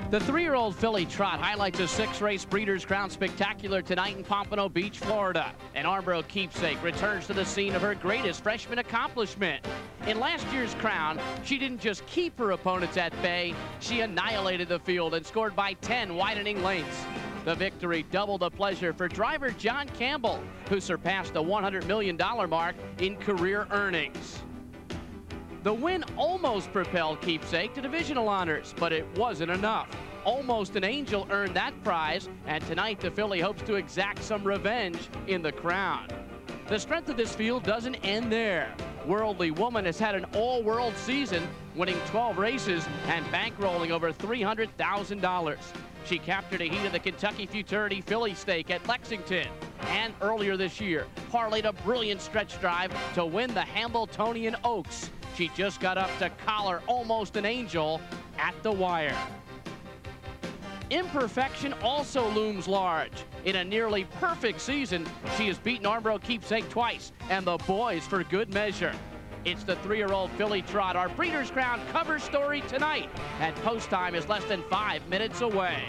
The 3-year-old filly Trot highlights a 6-race Breeders' Crown Spectacular tonight in Pompano Beach, Florida. An Armbro keepsake returns to the scene of her greatest freshman accomplishment. In last year's Crown, she didn't just keep her opponents at bay, she annihilated the field and scored by 10 widening lengths. The victory doubled the pleasure for driver John Campbell, who surpassed the $100 million mark in career earnings. The win almost propelled Keepsake to divisional honors, but it wasn't enough. Almost an Angel earned that prize, and tonight the filly hopes to exact some revenge in the Crown. The strength of this field doesn't end there. Worldly Woman has had an all-world season, winning 12 races and bankrolling over $300,000. She captured a heat of the Kentucky Futurity Filly Stake at Lexington, and earlier this year parlayed a brilliant stretch drive to win the Hambletonian Oaks. She just got up to collar Almost an Angel at the wire. Imperfection also looms large. In a nearly perfect season, she has beaten Armbro Keepsake twice, and the boys for good measure. It's the 3-year-old filly Trot, our Breeders' Crown cover story tonight, and post time is less than 5 minutes away.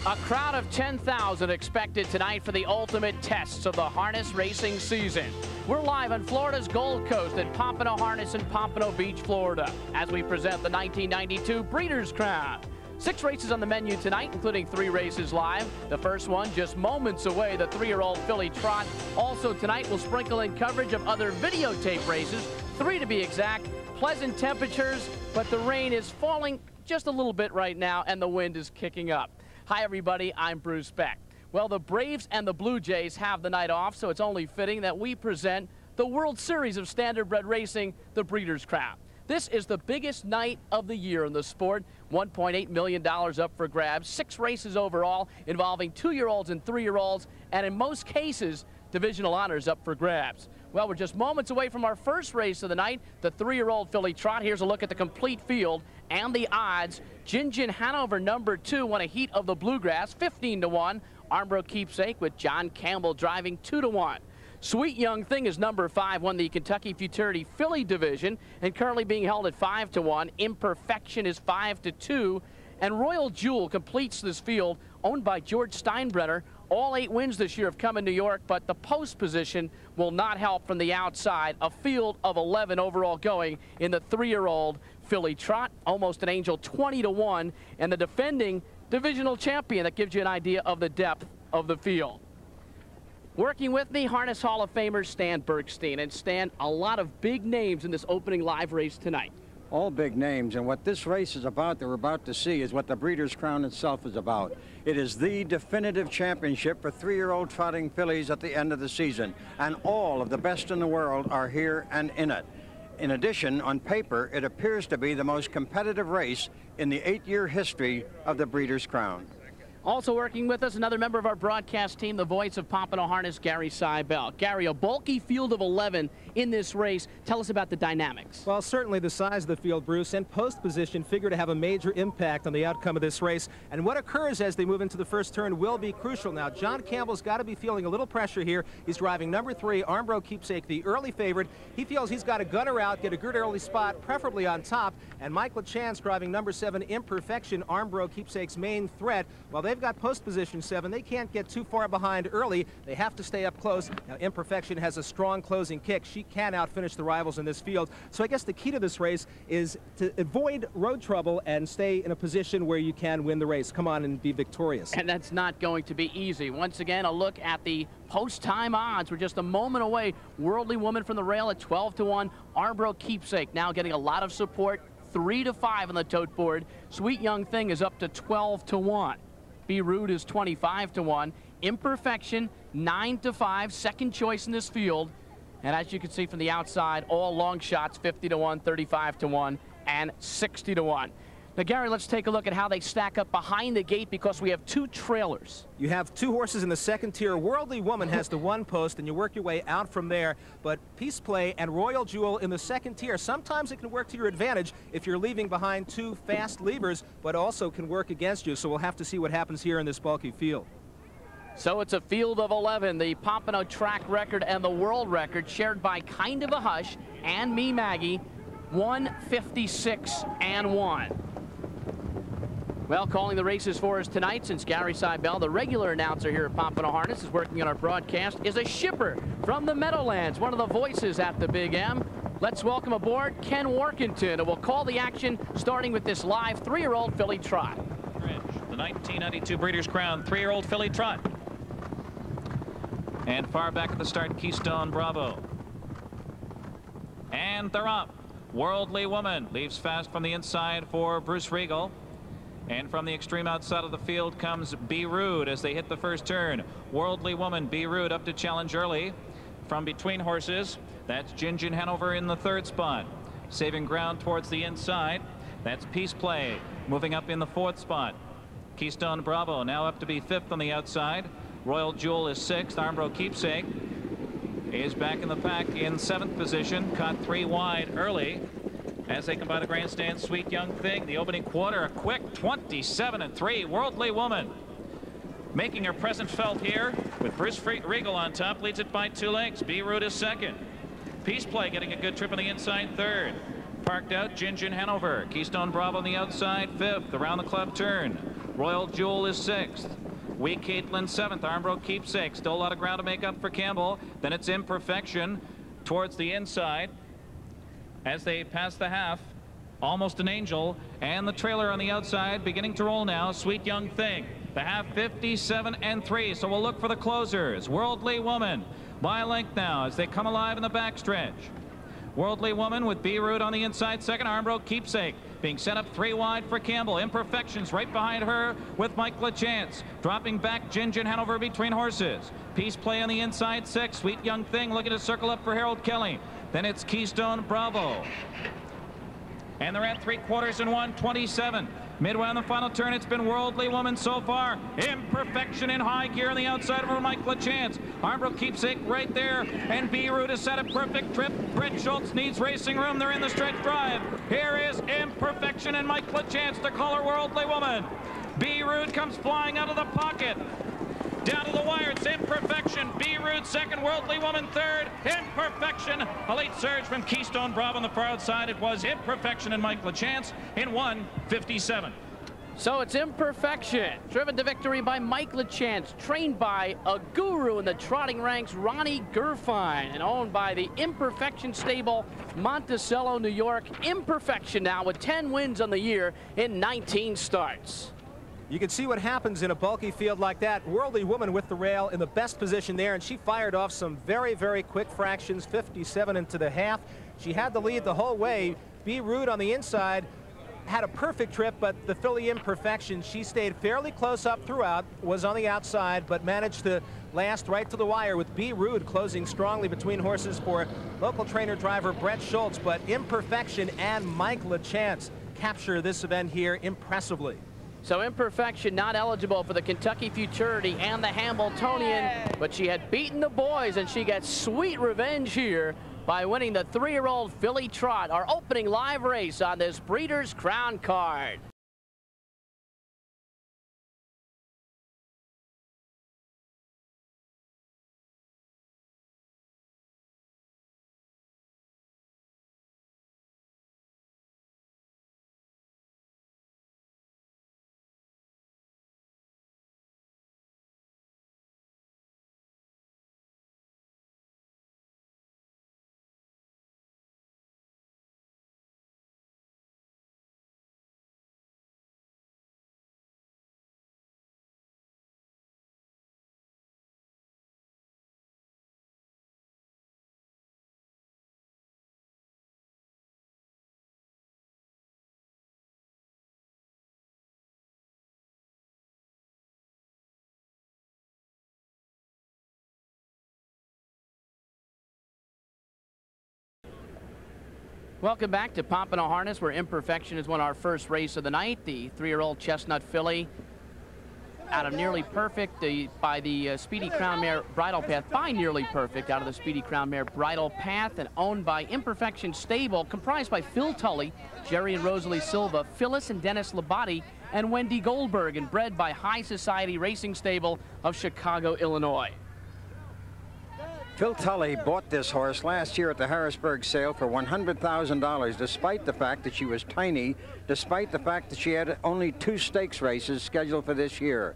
A crowd of 10,000 expected tonight for the ultimate tests of the harness racing season. We're live on Florida's Gold Coast at Pompano Harness in Pompano Beach, Florida, as we present the 1992 Breeders' Crown. 6 races on the menu tonight, including 3 races live. The first one just moments away, the 3-year-old filly Trot. Also tonight, we'll sprinkle in coverage of other videotape races, 3 to be exact. Pleasant temperatures, but the rain is falling just a little bit right now, and the wind is kicking up. Hi, everybody. I'm Bruce Beck. Well, the Braves and the Blue Jays have the night off, so it's only fitting that we present the World Series of Standardbred Racing, the Breeders' Crown. This is the biggest night of the year in the sport. $1.8 million up for grabs, 6 races overall involving 2-year-olds and 3-year-olds, and in most cases, divisional honors up for grabs. Well, we're just moments away from our first race of the night, the 3-year-old filly Trot. Here's a look at the complete field and the odds. Gin Hanover, number 2, won a heat of the Bluegrass, 15-1. Armbro Keepsake with John Campbell driving 2-1. Sweet Young Thing is number 5, won the Kentucky Futurity Filly Division and currently being held at 5-1. Imperfection is 5-2. And Royal Jewel completes this field, owned by George Steinbrenner. All 8 wins this year have come in New York, but the post position will not help from the outside. A field of 11 overall going in the 3-year-old filly Trot. Almost an Angel, 20-1. And the defending divisional champion. That gives you an idea of the depth of the field. Working with me, Harness Hall of Famer Stan Bergstein. And Stan, a lot of big names in this opening live race tonight. All big names, and what this race is about, that we're about to see, is what the Breeders' Crown itself is about. It is the definitive championship for 3-year-old trotting fillies at the end of the season, and all of the best in the world are here and in it. In addition, on paper, it appears to be the most competitive race in the 8-year history of the Breeders' Crown. Also working with us, another member of our broadcast team, the voice of Pompano Harness, Gary Seibel. Gary, a bulky field of 11 in this race. Tell us about the dynamics. Well, certainly the size of the field, Bruce, and post position figure to have a major impact on the outcome of this race. And what occurs as they move into the first turn will be crucial. Now, John Campbell's got to be feeling a little pressure here. He's driving number 3, Armbro Keepsake, the early favorite. He feels he's got to gut her out, get a good early spot, preferably on top. And Mike LaChance driving number 7, Imperfection, Armbro Keepsake's main threat. While they've got post position 7, they can't get too far behind early. They have to stay up close. Now, Imperfection has a strong closing kick. She can outfinish the rivals in this field. So I guess the key to this race is to avoid road trouble and stay in a position where you can win the race. Come on and be victorious. And that's not going to be easy. Once again, a look at the post-time odds. We're just a moment away. Worldly Woman from the rail at 12-1. Armbro Keepsake now getting a lot of support, 3-5 on the tote board. Sweet Young Thing is up to 12-1. Be Rude is 25-1. Imperfection, 9-5, second choice in this field. And as you can see from the outside, all long shots, 50-1, 35-1, and 60-1. Now, Gary, let's take a look at how they stack up behind the gate, because we have 2 trailers. You have 2 horses in the second tier. Worldly Woman has the 1 post, and you work your way out from there. But Peace Play and Royal Jewel in the second tier, sometimes it can work to your advantage if you're leaving behind 2 fast levers, but also can work against you. So we'll have to see what happens here in this bulky field. So it's a field of 11, the Pompano track record and the world record shared by Kind of a Hush and Me Maggie, 156-1. Well, calling the races for us tonight, since Gary Seibel, the regular announcer here at Pompano Harness, is working on our broadcast, is a shipper from the Meadowlands, one of the voices at the Big M. Let's welcome aboard Ken Workington, and we'll call the action starting with this live 3-year-old filly trot. The 1992 Breeders' Crown 3-year-old filly trot. And far back at the start, Keystone Bravo. And they're up. Worldly Woman leaves fast from the inside for Bruce Regal. And from the extreme outside of the field comes Be Rude as they hit the first turn. Worldly Woman, Be Rude up to challenge early. From between horses, that's Gingin Hanover in the 3rd spot. Saving ground towards the inside, that's Peace Play moving up in the 4th spot. Keystone Bravo now up to be 5th on the outside. Royal Jewel is 6th. Armbro Keepsake is back in the pack in 7th position. Caught 3 wide early. As they come by the grandstand, Sweet Young Thing, the opening quarter, a quick 27-3. Worldly Woman making her presence felt here with Bruce Regal on top, leads it by 2 lengths. Be Rude is 2nd. Peace Play getting a good trip on the inside 3rd. Parked out Gingin Hanover. Keystone Bravo on the outside 5th. Around the club turn. Royal Jewel is 6th. Wee Caitlin 7th. Armbro Keepsake. Still a lot of ground to make up for Campbell. Then it's Imperfection towards the inside. As they pass the half, Almost an Angel, and the trailer on the outside beginning to roll now. Sweet Young Thing. The half 57-3. So we'll look for the closers. Worldly Woman by a length now as they come alive in the backstretch. Worldly Woman with Be Rude on the inside 2nd. Armbro Keepsake being set up 3 wide for Campbell. Imperfections right behind her with Mike LaChance. Dropping back Gingin Hanover between horses. Peace Play on the inside 6th. Sweet Young Thing looking to circle up for Harold Kelly. Then it's Keystone Bravo. And they're at 3/4 and 127. Midway on the final turn, it's been Worldly Woman so far. Imperfection in high gear on the outside of her, Mike LaChance. Armbro Keepsake right there, and Be Rude has set a perfect trip. Brett Schultz needs racing room. They're in the stretch drive. Here is Imperfection and Mike LaChance to call her Worldly Woman. Be Rude comes flying out of the pocket. Down to the wire, it's Imperfection. Be Rude 2nd, Worldly Woman 3rd. Imperfection, a late surge from Keystone Bravo on the far outside. It was Imperfection and Mike LaChance in 1:57. So it's Imperfection, driven to victory by Mike LaChance, trained by a guru in the trotting ranks, Ronnie Gerfine, and owned by the Imperfection stable, Monticello, New York. Imperfection now with 10 wins on the year in 19 starts. You can see what happens in a bulky field like that. Worldly Woman with the rail in the best position there, and she fired off some very, very quick fractions, 57 into the half. She had the lead the whole way. Be Rude on the inside had a perfect trip, but the filly Imperfection, she stayed fairly close up throughout, was on the outside, but managed to last right to the wire with Be Rude closing strongly between horses for local trainer driver Brett Schultz. But Imperfection and Mike LaChance capture this event here impressively. So Imperfection not eligible for the Kentucky Futurity and the Hambletonian, but she had beaten the boys, and she gets sweet revenge here by winning the 3-year-old filly trot, our opening live race on this Breeders' Crown card. Welcome back to Pompano Harness, where Imperfection has won our first race of the night. The 3-year-old chestnut filly out of Nearly Perfect by the Speedy Crown Mare Bridle Path, by Nearly Perfect out of the Speedy Crown Mare Bridle Path, and owned by Imperfection Stable, comprised by Phil Tully, Jerry and Rosalie Silva, Phyllis and Dennis Labate, and Wendy Goldberg, and bred by High Society Racing Stable of Chicago, Illinois. Phil Tully bought this horse last year at the Harrisburg sale for $100,000, despite the fact that she was tiny, despite the fact that she had only 2 stakes races scheduled for this year.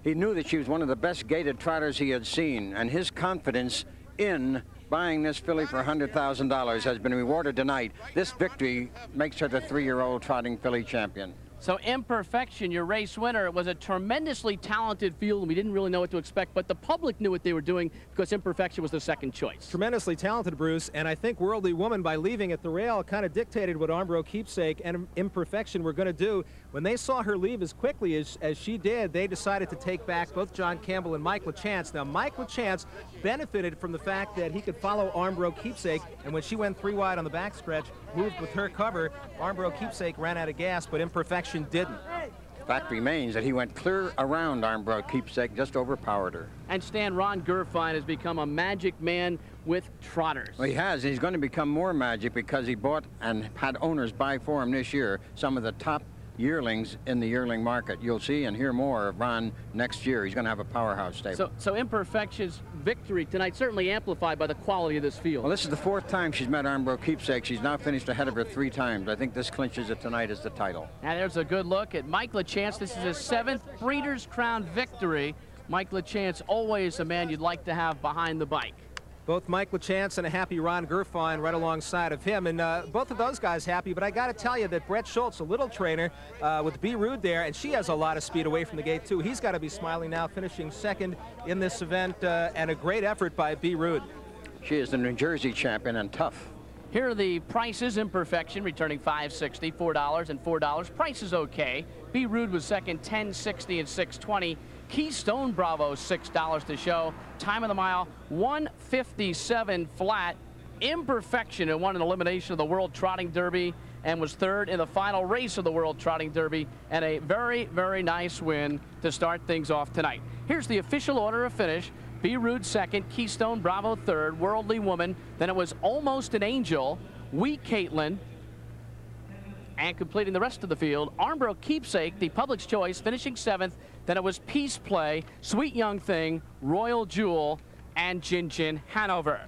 He knew that she was one of the best gaited trotters he had seen, and his confidence in buying this filly for $100,000 has been rewarded tonight. This victory makes her the 3-year-old trotting filly champion. So Imperfection, your race winner, it was a tremendously talented field, and we didn't really know what to expect, but the public knew what they were doing because Imperfection was the second choice. Tremendously talented, Bruce, and I think Worldly Woman, by leaving at the rail, kind of dictated what Armbro Keepsake and Imperfection were going to do. When they saw her leave as quickly as she did, they decided to take back both John Campbell and Mike LaChance. Now, Mike LaChance benefited from the fact that he could follow Armbro Keepsake, and when she went 3 wide on the backstretch, moved with her cover, Armbro Keepsake ran out of gas, but Imperfection didn't. Fact remains that he went clear around Armbro Keepsake, just overpowered her. And Stan, Ron Gerfine has become a magic man with trotters. Well, he has. He's going to become more magic because he bought and had owners buy for him this year some of the top yearlings in the yearling market. You'll see and hear more of Ron next year. He's going to have a powerhouse stable. So Imperfection's victory tonight certainly amplified by the quality of this field. Well, this is the 4th time she's met Armbro Keepsake. She's now finished ahead of her 3 times. I think this clinches it tonight as the title. And there's a good look at Mike LaChance. This is his 7th Breeders' Crown victory. Mike LaChance, always a man you'd like to have behind the bike. Both Mike LaChance and a happy Ron Gerfine right alongside of him, and both of those guys happy. But I got to tell you that Brett Schultz, a little trainer with B. Rude there, and she has a lot of speed away from the gate too. He's got to be smiling now, finishing 2nd in this event, and a great effort by B. Rude. She is the New Jersey champion and tough. Here are the prices. Imperfection returning $5.60, $4 and $4. Price is okay. B. Rude was second, $10.60 and $6.20. Keystone Bravo, $6 to show. Time of the mile, 1:57 flat. Imperfection, who won an elimination of the World Trotting Derby and was 3rd in the final race of the World Trotting Derby, and a very, very nice win to start things off tonight. Here's the official order of finish. B. Rude 2nd, Keystone Bravo 3rd, Worldly Woman, then it was Almost an Angel, Wee Caitlin, and completing the rest of the field, Armbro Keepsake, the public's choice, finishing 7th. Then it was Peace Play, Sweet Young Thing, Royal Jewel, and Jin Jin Hanover.